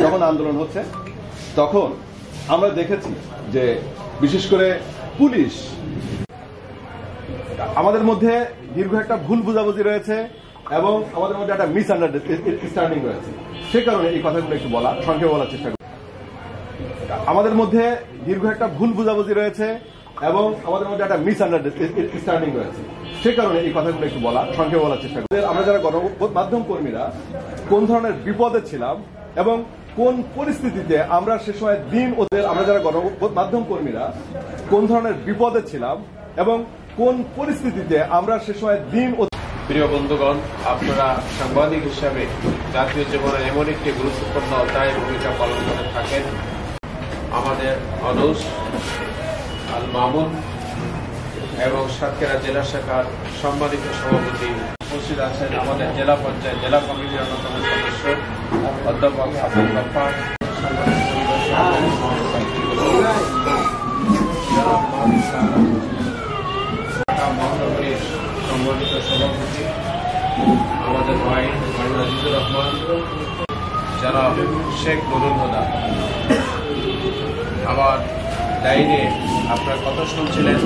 যখন আন্দোলন হচ্ছে তখন আমরা দেখেছি যে বিশেষ করে পুলিশ আমাদের মধ্যে দীর্ঘ একটা ভুল বোঝাবুঝি রয়েছে এবং আমাদের মধ্যে একটা মিসআন্ডারস্ট্যান্ডিং রয়েছে। সে কারণে এই কথাগুলো একটু সংক্ষেপে বলার চেষ্টা করি। আমাদের মধ্যে দীর্ঘ একটা ভুল বোঝাবুঝি রয়েছে এবং আমাদের মধ্যে একটা মিসআন্ডারস্ট্যান্ডিং রয়েছে। সে কারণে এই কথাগুলো একটু সংক্ষেপে বলার চেষ্টা করি। আমরা যারা গণমাধ্যম কর্মীরা কোন ধরনের বিপদে ছিলাম এবং কোন পরিস্থিতিতে আমরা সে সময় আমরা যারা গণমাধ্যম কর্মীরা কোন ধরনের বিপদে ছিলাম এবং কোন পরিস্থিতিতে আমরা সে সময় প্রিয় বন্ধুগণ, আপনারা সাংবাদিক হিসাবে জাতীয় জীবনের এমন একটি গুরুত্বপূর্ণ অধ্যায়ের ভূমিকা পালন করে থাকেন। আমাদের অনুস আল মামুন এবং সাতক্ষীরা জেলা শাখার সম্মানিত সভাপতি উপস্থিত আছেন আমাদের জেলা পঞ্চায়েত জেলা কমিটির অন্যতম সদস্য অধ্যাপক আব্দুল গফফার, মহানগরীর সম্মানিত সভাপতি আমাদের ভাই আজিজুর রহমান, যারা শেখ নুরুল হুদা। আমার লাইনে আপনার কথা শুনছিলেন।